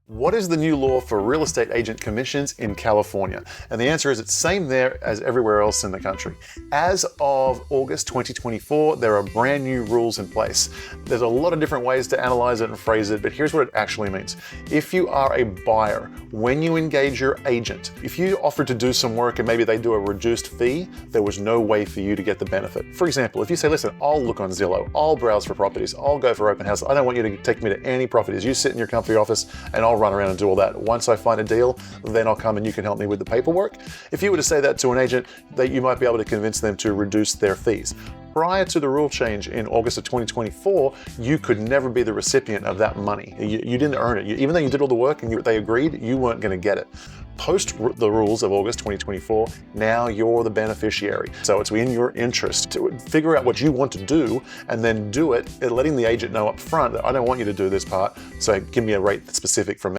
What is the new law for real estate agent commissions in California? And the answer is it's same there as everywhere else in the country. As of August 2024, there are brand new rules in place. There's a lot of different ways to analyze it and phrase it, but here's what it actually means. If you are a buyer, when you engage your agent, if you offer to do some work and maybe they do a reduced fee, there was no way for you to get the benefit. For example, if you say, listen, I'll look on Zillow, I'll browse for properties, I'll go for open houses, I don't want you to take me to any properties. You sit in your comfy office and I'll run around and do all that. Once I find a deal, then I'll come and you can help me with the paperwork. If you were to say that to an agent, that you might be able to convince them to reduce their fees. Prior to the rule change in August of 2024, you could never be the recipient of that money. You didn't earn it. Even though you did all the work and they agreed, you weren't going to get it. Post the rules of August 2024, now you're the beneficiary. So it's in your interest to figure out what you want to do and then do it, letting the agent know up front that I don't want you to do this part, so give me a rate that's specific from